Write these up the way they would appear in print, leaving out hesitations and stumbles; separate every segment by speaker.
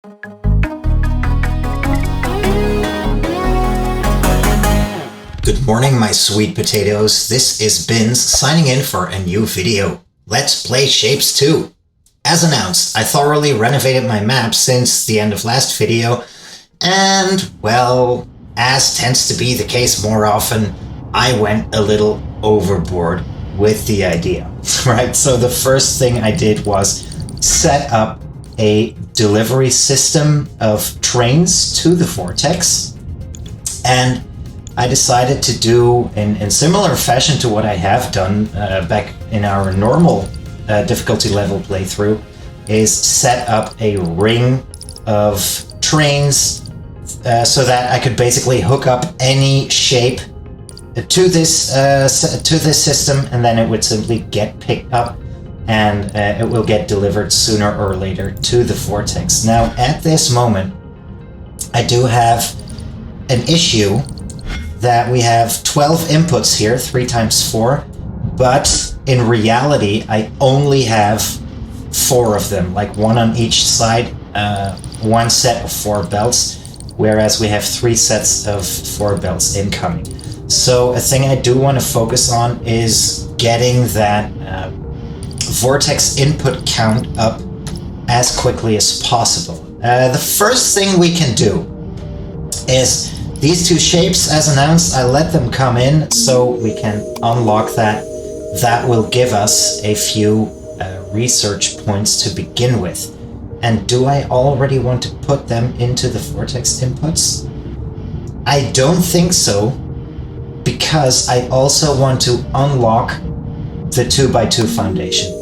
Speaker 1: Good morning, my sweet potatoes. This is Bins signing in for a new video. Let's play SHAPEZ 2. As announced, I thoroughly renovated my map since the end of last video, and, well, as tends to be the case more often, I went a little overboard with the idea, right? So the first thing I did was set up a delivery system of trains to the Vortex, and I decided to do, in similar fashion to what I have done back in our normal difficulty level playthrough, is set up a ring of trains so that I could basically hook up any shape to this system, and then it would simply get picked up and it will get delivered sooner or later to the Vortex. Now, at this moment, I do have an issue that we have 12 inputs here, 3 times 4, but in reality, I only have 4 of them, like 1 on each side, 1 set of 4 belts, whereas we have 3 sets of 4 belts incoming. So a thing I do want to focus on is getting that Vortex input count up as quickly as possible. The first thing we can do is these 2 shapes, as announced. I let them come in so we can unlock that. That will give us a few research points to begin with. And do I already want to put them into the Vortex inputs? I don't think so, because I also want to unlock the 2x2 foundation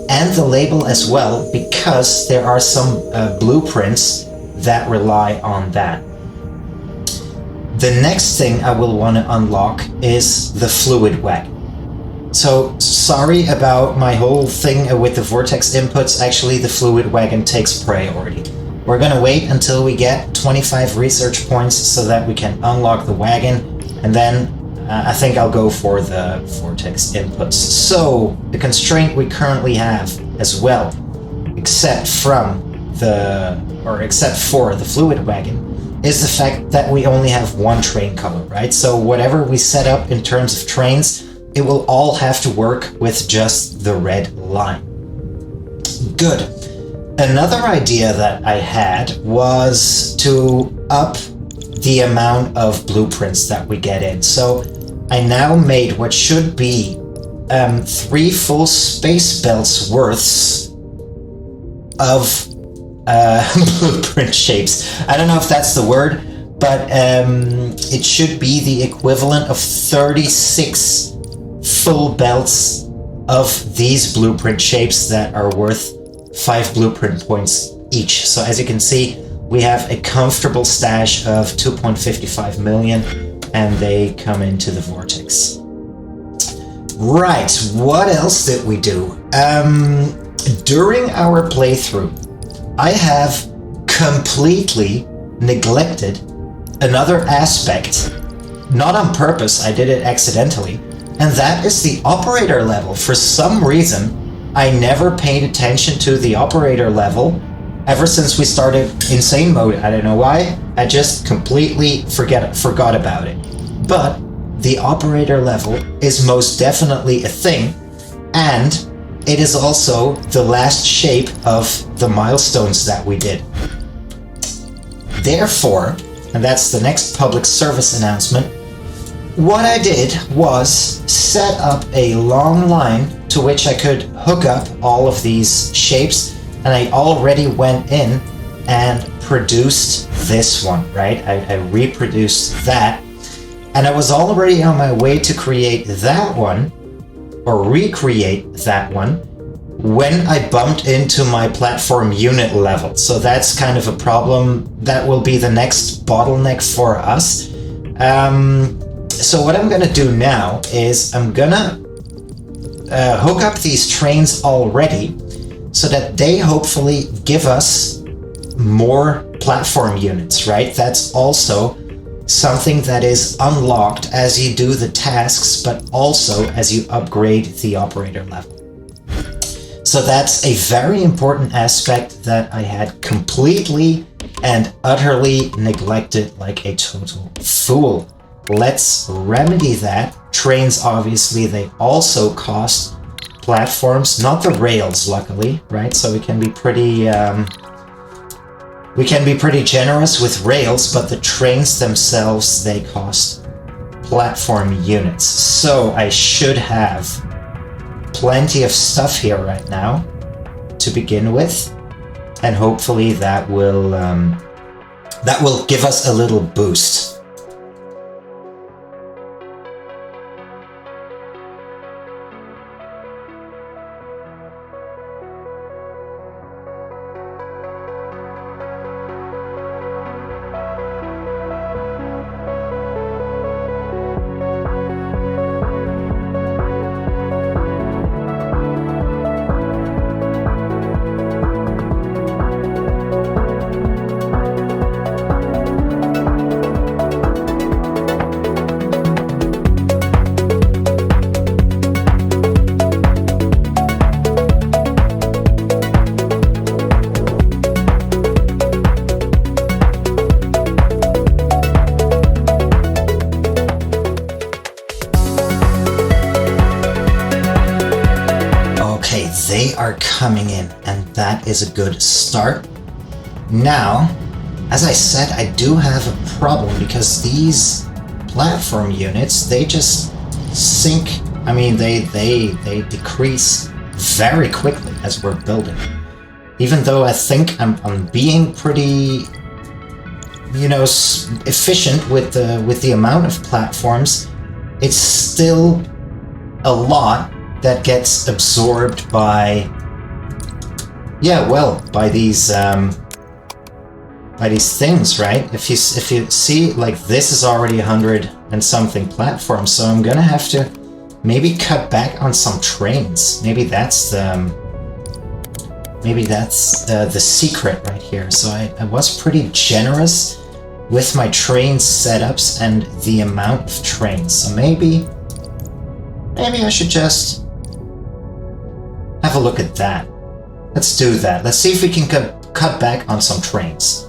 Speaker 1: and the label as well, because there are some blueprints that rely on that. The next thing I will want to unlock is the fluid wagon. So, sorry about my whole thing with the Vortex inputs. Actually, the fluid wagon takes priority. We're gonna wait until we get 25 research points so that we can unlock the wagon, and then I think I'll go for the Vortex inputs. So, the constraint we currently have as well, except for the fluid wagon, is the fact that we only have 1 train color, right? So whatever we set up in terms of trains, it will all have to work with just the red line. Good. Another idea that I had was to up the amount of blueprints that we get in. So I now made what should be 3 full space belts worths of blueprint shapes. I don't know if that's the word, but it should be the equivalent of 36 full belts of these blueprint shapes that are worth 5 blueprint points each. So as you can see, we have a comfortable stash of 2.55 million, and they come into the Vortex. Right, what else did we do? During our playthrough, I have completely neglected another aspect. Not on purpose, I did it accidentally, and that is the operator level. For some reason, I never paid attention to the operator level ever since we started insane mode. I don't know why, I just completely forgot about it. But the operator level is most definitely a thing, and it is also the last shape of the milestones that we did. Therefore, and that's the next public service announcement, what I did was set up a long line to which I could hook up all of these shapes, and I already went in and produced this one, right? I reproduced that, and I was already on my way to create that one, or recreate that one, when I bumped into my platform unit level. So that's kind of a problem. That will be the next bottleneck for us. So what I'm gonna do now is I'm gonna hook up these trains already so that they hopefully give us more platform units, right? That's also something that is unlocked as you do the tasks, but also as you upgrade the operator level. So that's a very important aspect that I had completely and utterly neglected like a total fool. Let's remedy that. Trains, obviously, they also cost platforms, not the rails, luckily, right? So we can be pretty generous with rails, but the trains themselves, they cost platform units. So I should have plenty of stuff here right now to begin with, and hopefully that will give us a little boost. They are coming in, and that is a good start. Now, as I said, I do have a problem because these platform units, they just sink. I mean, they decrease very quickly as we're building. Even though I think I'm being pretty, efficient with the amount of platforms, it's still a lot that gets absorbed by these things, right? If you see, like, this is already 100 and something platforms, so I'm gonna have to maybe cut back on some trains. Maybe that's the secret right here. So I was pretty generous with my train setups and the amount of trains. So maybe I should just have a look at that. Let's do that. Let's see if we can cut back on some trains.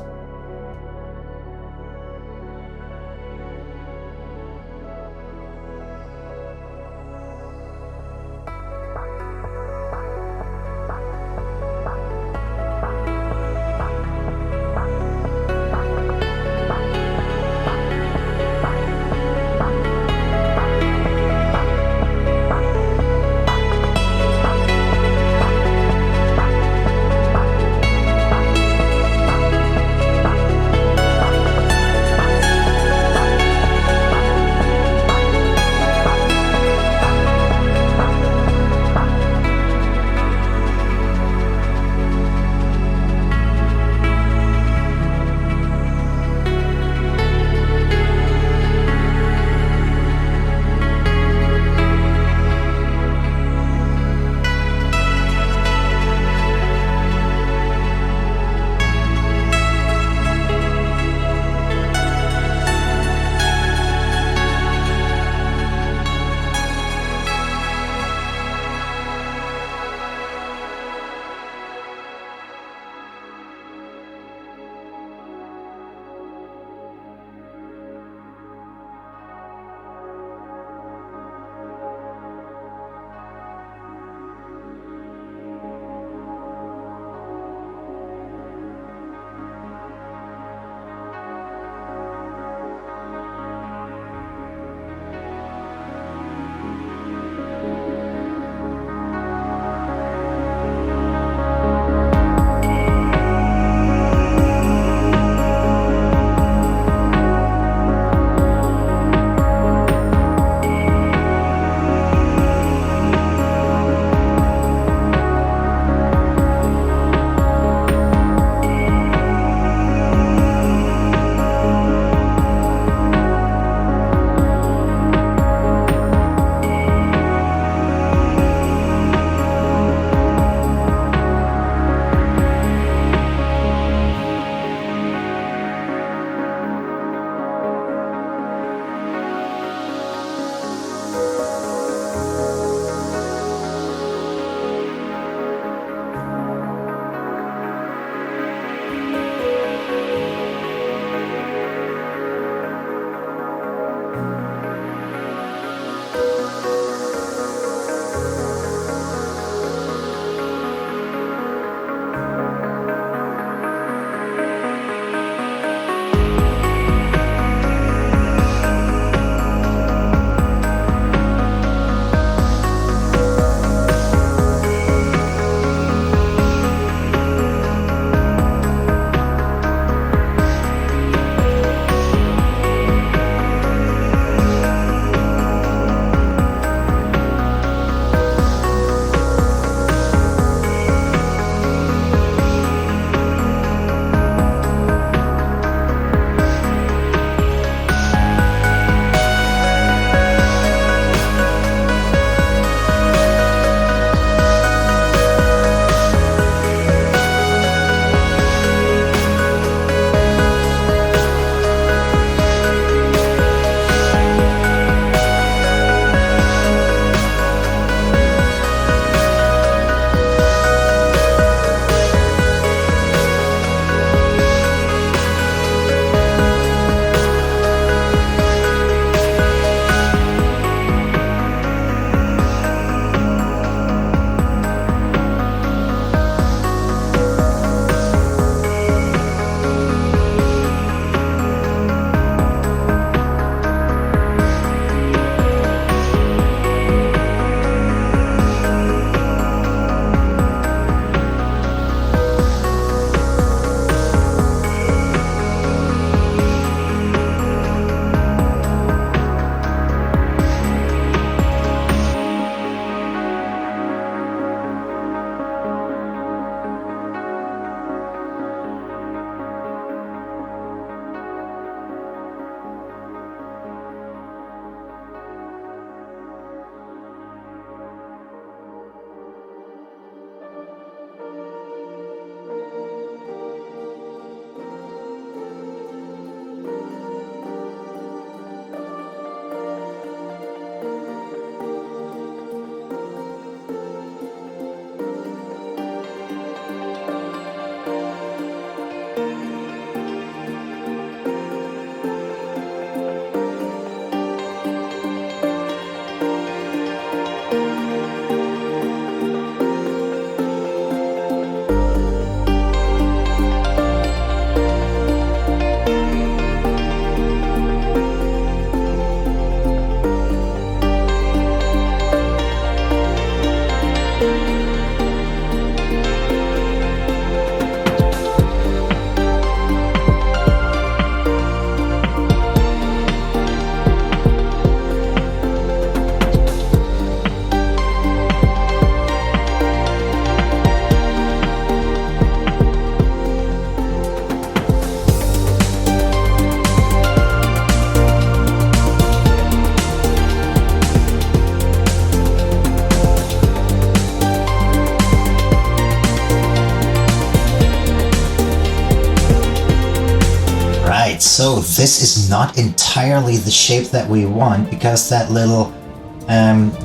Speaker 1: Alright, so this is not entirely the shape that we want, because that little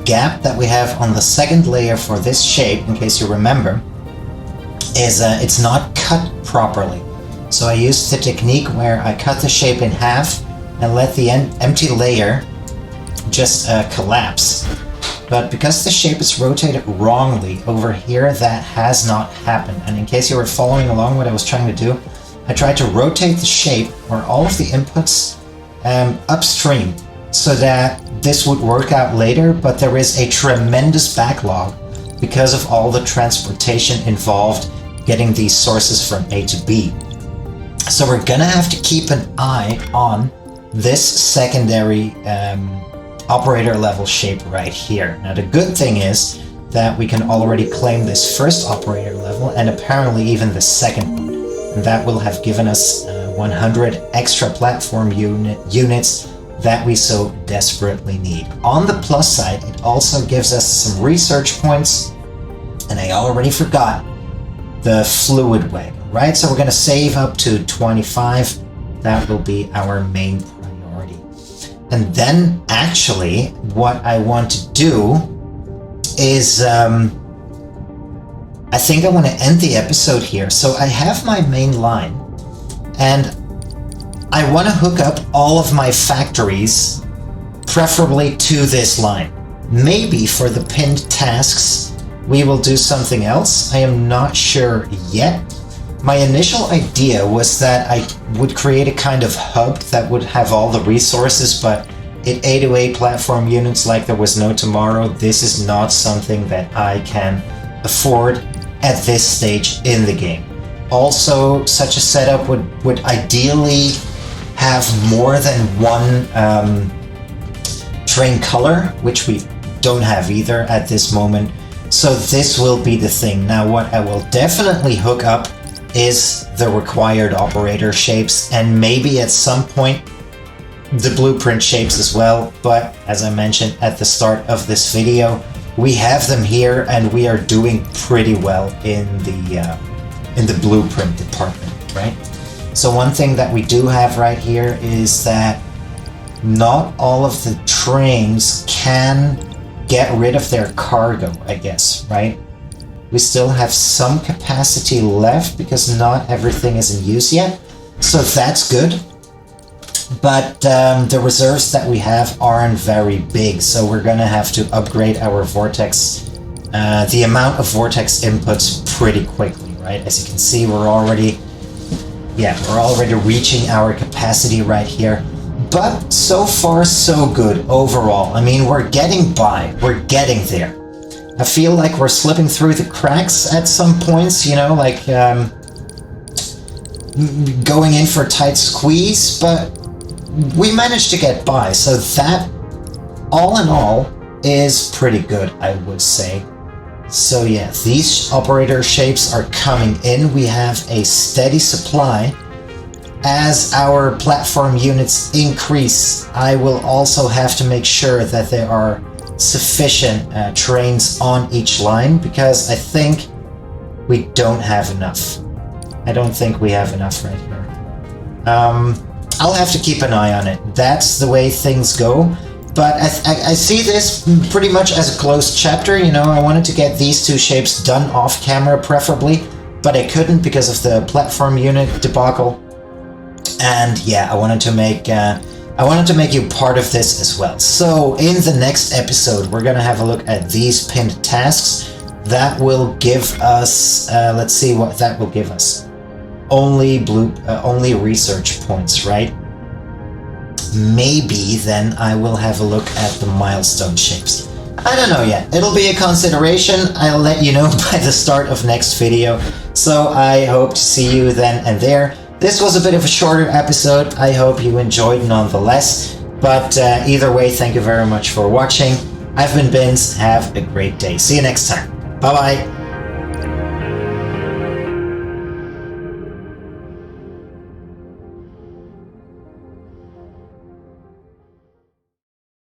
Speaker 1: gap that we have on the second layer for this shape, in case you remember, is it's not cut properly. So I used the technique where I cut the shape in half and let the empty layer just collapse. But because the shape is rotated wrongly over here, that has not happened. And in case you were following along what I was trying to do, I tried to rotate the shape or all of the inputs upstream so that this would work out later, but there is a tremendous backlog because of all the transportation involved getting these sources from A to B. So we're gonna have to keep an eye on this secondary operator level shape right here. Now the good thing is that we can already claim this first operator level and apparently even the second one. And that will have given us 100 extra platform units that we so desperately need. On the plus side, it also gives us some research points, and I already forgot the fluid wagon, right? So we're gonna save up to 25. That will be our main priority. And then actually what I want to do is I think I want to end the episode here. So I have my main line and I want to hook up all of my factories, preferably to this line. Maybe for the pinned tasks, we will do something else. I am not sure yet. My initial idea was that I would create a kind of hub that would have all the resources, but it ate away platform units like there was no tomorrow. This is not something that I can afford at this stage in the game. Also, such a setup would ideally have more than one train color, which we don't have either at this moment. So this will be the thing. Now what I will definitely hook up is the required operator shapes, and maybe at some point the blueprint shapes as well. But as I mentioned at the start of this video, we have them here and we are doing pretty well in the blueprint department, right? So one thing that we do have right here is that not all of the trains can get rid of their cargo, I guess, right? We still have some capacity left because not everything is in use yet. So that's good. But the reserves that we have aren't very big, so we're gonna have to upgrade our vortex, the amount of vortex inputs pretty quickly, right? As you can see, we're already reaching our capacity right here. But so far, so good overall. I mean, we're getting by, we're getting there. I feel like we're slipping through the cracks at some points, you know, like going in for a tight squeeze, but we managed to get by, so that, all in all, is pretty good, I would say. So yeah, these operator shapes are coming in. We have a steady supply. As our platform units increase, I will also have to make sure that there are sufficient trains on each line, because I think we don't have enough. I don't think we have enough right here. I'll have to keep an eye on it. That's the way things go. But I see this pretty much as a closed chapter. You know, I wanted to get these two shapes done off camera, preferably, but I couldn't because of the platform unit debacle. And yeah, I wanted to make you part of this as well. So in the next episode, we're gonna have a look at these pinned tasks. That will give us, let's see what that will give us. Only research points, right? Maybe then I will have a look at the milestone shapes. I don't know yet. It'll be a consideration. I'll let you know by the start of next video. So I hope to see you then and there. This was a bit of a shorter episode. I hope you enjoyed nonetheless. But either way, thank you very much for watching. I've been Bins. Have a great day. See you next time. Bye-bye.